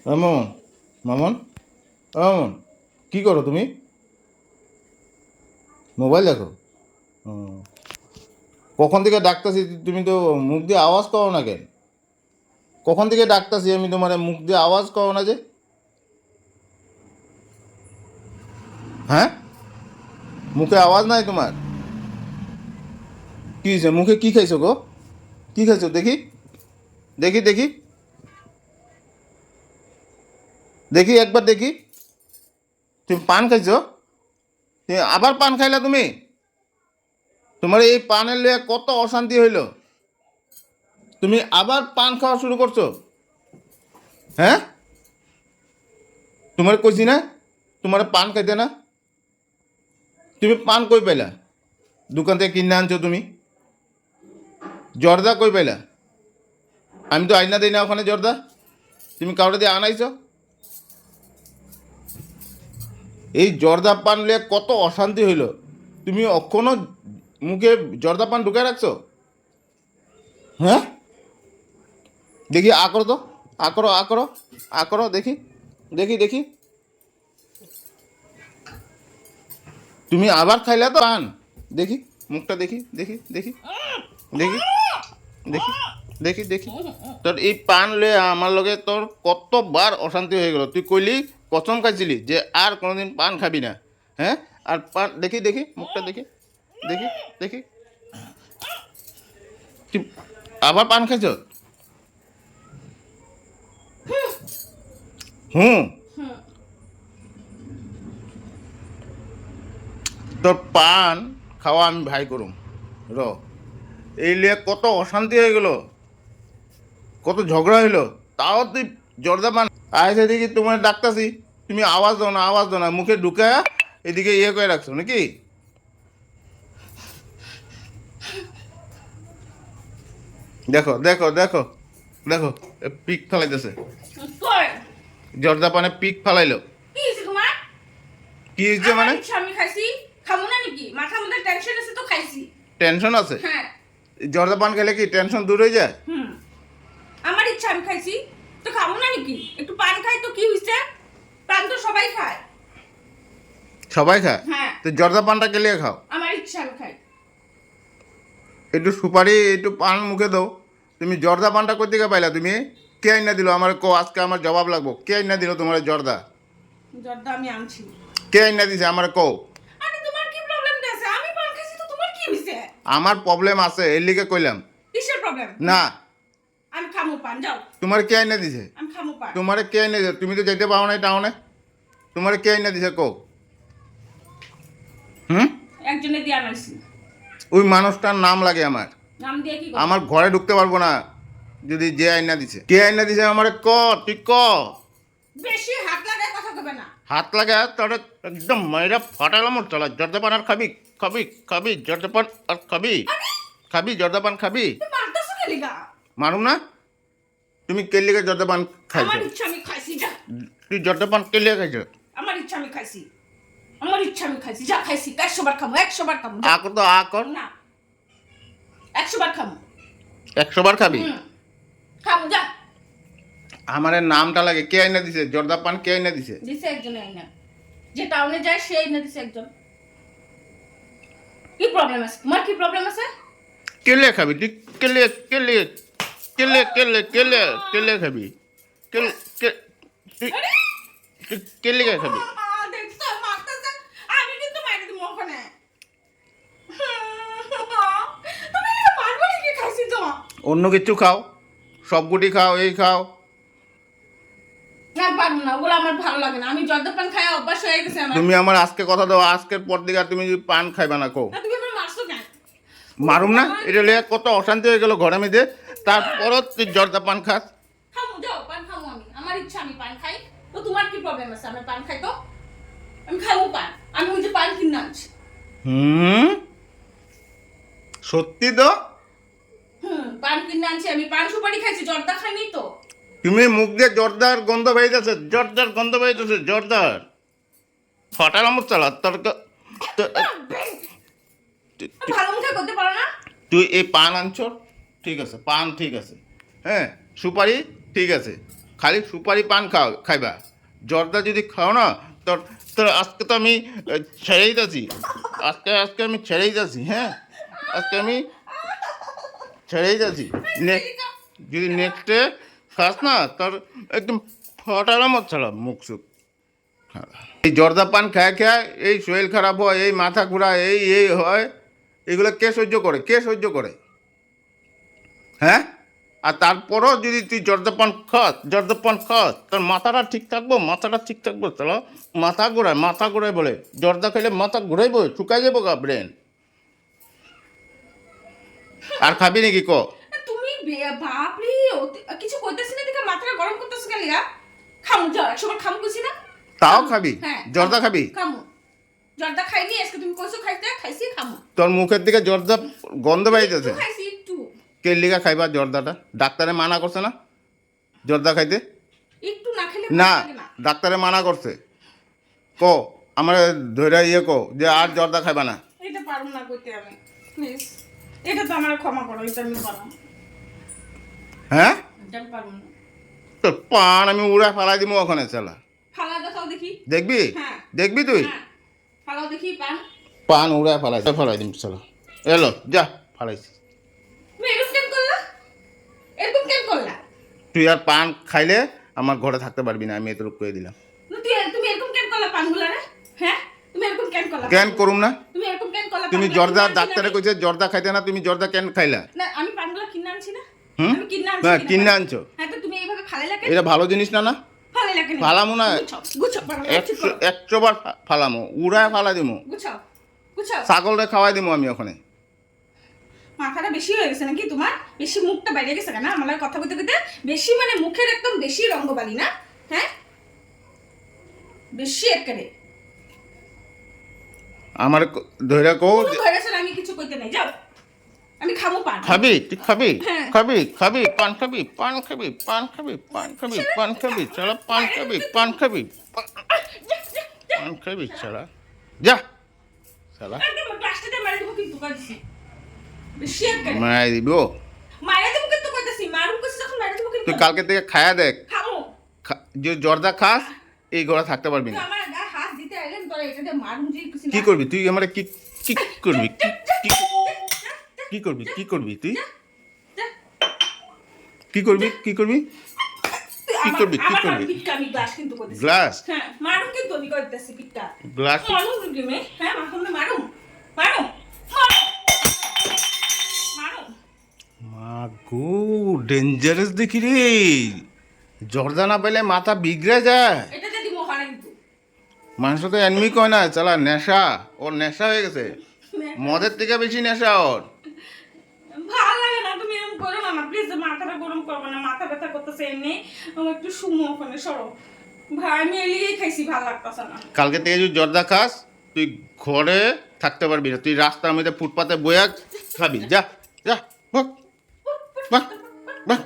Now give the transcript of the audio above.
মামন, মামন, মামন, কি করো তুমি? মোবাইল দেখো? হুম। কখন থেকে ডাকতাছি, তুমি তো মুখ দিয়ে আওয়াজ করো না কেন? কখন থেকে ডাকতাছি আমি, তোমার মুখ দিয়ে আওয়াজ করো না যে? হ্যাঁ, মুখে আওয়াজ নাই তোমার? কি হয়েছে, মুখে কি খাইছো গো? কি খাইছো দেখি, দেখি, দেখি, দেখি, একবার দেখি। তুমি পান খাইছো? তুমি আবার পান খাইলা তুমি? তোমার এই পানের লিয়ে কত অশান্তি হইল, তুমি আবার পান খাওয়া শুরু করছো? হ্যাঁ, তোমার কইছি না তোমার পান খাইতে না? তুমি পান কই পাইলা? দোকান থেকে কিনে আনছো তুমি? জর্দা কই পাইলা? আমি তো আইনা দিই না ওখানে জর্দা, তুমি কাউরে দিয়ে আনাইছো? এই জর্দা পান লিয়ে কত অশান্তি হইল, তুমি এখনো মুখে জর্দা পান ঢুকে রাখছো? হ্যাঁ, দেখি আ করো তো, আ করো, আ করো, আ করো, দেখি, দেখি, দেখি। তুমি আবার খাইলা তো পান? দেখি, মুখটা দেখি, দেখি, দেখি, দেখি, দেখি, দেখি, দেখি। তোর এই পান লয়ে আমার লগে তোর কতবার অশান্তি হয়ে গেল, তুই কইলি, কসম খাইছিলি যে আর কোনোদিন পান খাবি না। হ্যাঁ, আর পান দেখি, দেখি, মুখটা দেখি, দেখি, দেখি, তুই আবার পান খাইছ? হুম, তোর পান খাওয়া আমি ভাই করুম। র, এই লিয়ে কত অশান্তি হয়ে গেল, কত ঝগড়া হইলো, তাও তুই জর্দা পান আইসে দেখি তোমার ডাকতাছি, তুমি আওয়াজ দাও না, আওয়াজ দাও না, মুখে ঢুকা এদিকে ইয়ে করে রাখছো নাকি? দেখো, দেখো, দেখো, দেখো, পিক ফেলাইতেছে, কই? জর্দা পানে পিক ফেলাইলো। কি হইছে তোমার? কি হয়েছে আমার মানে? ইচ্ছা আমি খাইছি। খামু না নাকি? মাথার মধ্যে টেনশন আছে তো খাইছি। টেনশন আছে? হ্যাঁ। জর্দা পান খেলে কি টেনশন দূর হয়ে যায়? হুম। আমার ইচ্ছা আমি খাইছি। তো খামু না নাকি? একটু পান খাই তো কি হইছে? পান তো সবাই খায়। সবাই খায়? হ্যাঁ। তো জর্দা পানটা কেলে খাও? আমার ইচ্ছা আমি খাই। একটু সুপারি, একটু পান মুখে দাও। তুমি জর্দা পানটা কোথা থেকে পাইলা তুমি? কে আইনা দিল আমার কো, আজকে আমার জবাব লাগবো, কে আইনা দিল তোমার জর্দা? জর্দা আমি আনছি। কে আইনা দিছে আমার কো? আরে তোমার কি প্রবলেম আছে? আমি পান খাইছি তো তোমার কি হইছে? আমার প্রবলেম আছে, এর লিগে কইলাম। কিসের প্রবলেম? না, আমি খামু পান যাও। তোমার কে আইনা দিছে? আমি খামু পান। তোমার কে আইনা দিছে? তুমি তো যাইতে পারো নাই টাউনে, তোমার কে আইনা দিছে কো? হুম, একজনে দিয়ে আনাইছি। ওই মানুষটার নাম লাগে আমার, নাম দিয়ে কি আমার ঘরে ঢুকতে পারবো না যদি যে আইনা দিছে। কে আইনা দিছে আমার ক, তুই ক। বেশি হাত লাগায় কথা কবে না। হাত লাগা তোর একদম মাইরা ফাটালাম চলা। জর্দাপান আর খাবি? খাবি, খাবি জর্দাপান আর খাবি? খাবি জর্দাপান খাবি? তুমি মারতেছো কে লিগা? মারুম না? তুমি কেলিকে জর্দাপান খাইছো? আমার ইচ্ছা আমি খাইছি যা। তুই জর্দাপান কেলিয়ে খাইছো? আমার ইচ্ছা আমি খাইছি। আমার ইচ্ছা আমি খাইছি যা খাইছি 100 বার খামু 100 বার খামু আকর তো আকর, না 100 বার খামু 100 বার খাবি? হুম খামু যা আমার নামটা লাগে, কে আইনা দিছে জর্দাপান, কে আইনা দিছে? দিছে একজন আইনা যে টাউনে যায় সে আইনা দিছে একজন কি প্রবলেম আছে তোমার কি প্রবলেম আছে কেলে খাবি তুই? কেলে, কেলে, কেলে, কেলে, কেলে, কেলে খাবি? কেলে, তুই আরে তুই কেলে খাবি? দেখছো মারতেছে আমি কিন্তু মাইরে দিমু ওখানে তুমি এটা পারবে নাকি খাইছি তো অন্য কিছু খাও, সবগুটি খাও, এই খাও। না পারবো না ওগুলো আমার ভালো লাগে না আমি জর্দা পান খাই অভ্যাস হয়ে গেছে আমার তুমি আমার আজকে কথা দাও, আজকের পর দিকে আর তুমি যদি পান খাইবা না কো। না তুমি আমার মারছো কেন মারুম না? এটা লিয়ে কত অশান্তি হয়ে গেল ঘরের মধ্যে, তারপরও তুই জর্দা পান খাস? খামু যাও পান খামু আমি আমার ইচ্ছা আমি পান খাই তো তোমার কি প্রবলেম আছে আমি পান খাই তো আমি খাবো পান আমি ওই যে পান কিনে আনছি হুম, সত্যি তো? পান কিনে আনছি আমি পান সুপারি খাইছি জর্দা খাইনি তো তুমি মুখ দিয়ে জর্দার গন্ধ বেরিয়েছে, জর্দার গন্ধ বেরিয়েছে, জর্দার ফাটালাম চালা তোর ভালো মুখে করতে পারো না তুই এই পান আনছ, ঠিক আছে, পান ঠিক আছে, হ্যাঁ, সুপারি ঠিক আছে, খালি সুপারি পান খাইবা জর্দা যদি খাও না তোর তোর আজকে তো আমি ছেড়েই যাচ্ছি আজকে আমি ছেড়েই যাচ্ছি হ্যাঁ আজকে আমি ছেড়েই যাচ্ছি যদি নেক্সটে খাস না তোর একদম ফটালাম ছাড়া মুখ সুখ এই জর্দা পান খায় খায় এই শরীর খারাপ হয় এই মাথা ঘোরা এই হয় এগুলো কে সহ্য করে হ্যাঁ আর তারপরও যদি তুই জর্দা পান খাস তোর মাথাটা ঠিক থাকবো চলো মাথা ঘোরায় বলে জর্দা খেলে মাথা ঘুরাইবো শুকাই যাবো গা ব্রেন আর খাবি নাকি ক তুমি বাপরে কিছু করতেছ না দেখে মাথাটা গরম করতেছ কেন লিগা খামু যাও একবার খামু কইছি না তাও খাবি হ্যাঁ, জর্দা খাবি খামু জর্দা খাইনি আজকে তুমি কইছো খাইছি খামু তোর মুখের দিকে জর্দা গন্ধ বাইতেছে খাইছি একটু কে লিগা খাইবা জর্দাটা ডাক্তারে মানা করছে না জর্দা খাইতে একটু না খেলে না ভালো লাগে না ডাক্তারে মানা করছে ক আমার ধৈর্য কো যে আর জর্দা খাইবা না এটা পারুম না করতে আমি প্লিজ এটা তো আমার ক্ষমা করো এটা আমি পারুম হ্যাঁ এটা আমি পারুম না তোর পান আমি উড়া ফালাই দিব ওখানে চালা ফালা দেখাও দেখি দেখবি হ্যাঁ। দেখবি তুই হ্যাঁ ফালাও দেখি পান পান উড়া ফালাই দিম চালা এলো যা ফালাইছি তুমি এরকম কেন করলা তুই আর পান খাইলে আমার ঘরে থাকতে পারবি না আমি এতটুকু করে দিলাম তুমি এরকম কেন করলা পানগুলা রে হ্যাঁ তুমি এরকম কেন করলা কেন করুম না তুমি এরকম কেন করলা তুমি পানগুলা জর্দা কিনে আনছি ডাক্তারে না? কইছে জর্দা খাইতে না তুমি জর্দা কেন খাইলা না আমি পানগুলা কিনে আনছি না হুম আমি কিনে আনছি হ্যাঁ কিনা কিনে পান? আনছো হ্যাঁ তো তুমি এইভাবে ফালাইলা কেন এটা ভালো জিনিস না না ফালাইলা কেন ফালামু না গুছো পানগুলা ঠিক করো। 100 বার ফালামু উড়ায় ফালা দিমু গুছো ছাগলরে খাওয়াই দিমু আমি ওখানে মাথাটা বেশি হয়ে গেছে নাকি তোমার বেশি মুখটা বাইরে গেছে কেন আমার কথা বলতে বলতে বেশি মানে মুখের একদম বেশি রঙ্গবালি না হ্যাঁ বেশি একেবারে আমার ধৈর্য কো কোনো ভয় আমি কিছু কইতে নাই যাও আমি খাবো পান খাবি তুই খাবি হ্যাঁ। পান খাবি চলো পান খাবি চলো যা চলা একদম ক্লাসটাতে মারি দেবো কিন্তু কইছি বেশি একেবারে মাই দিব মারি দেবো কিন্তু কইতাছি মারুম কইছি যখন মারি দেবো কিন্তু তুই কালকে থেকে খায়া দেখ খাবো যে জর্দা খাস এই ঘরে থাকতে পারবি তুই না আমার গায়ে হাত দিতে আইলেন তোরা এটা দিয়ে মারুম যে কিছু কি করবি তুই আমার কি কি করবি কি করবি তুই কি করবি আমি গ্লাস কিন্তু কইতেছি গ্লাস হ্যাঁ মারুম কিন্তু আমি কইতেছি পিটটা গ্লাস মারুম কিন্তু মে হ্যাঁ মারুম মা গো ডেঞ্জারাস দেখি রে জর্দা না পেলে মাথা বিগড়ে যায় এটা যদি মোখানে কিন্তু মানুষ তো এনমি কয় না চালা নেশা ওর নেশা হয়ে গেছে মদের থেকে বেশি নেশা ওর ভালো লাগে না তুমি এরকম করো না প্লিজ মাথাটা গরম করবে না মাথা ব্যথা করতেছে এমনি আমার একটু সুমো ওখানে সরো ভাই আমি এলিয়েই খাইছি ভালো লাগতেছে না কালকে থেকে যদি জর্দা খাস তুই ঘরে থাকতে পারবি না তুই রাস্তার মধ্যে ফুটপাতে বইয়া খাবি যা বাহ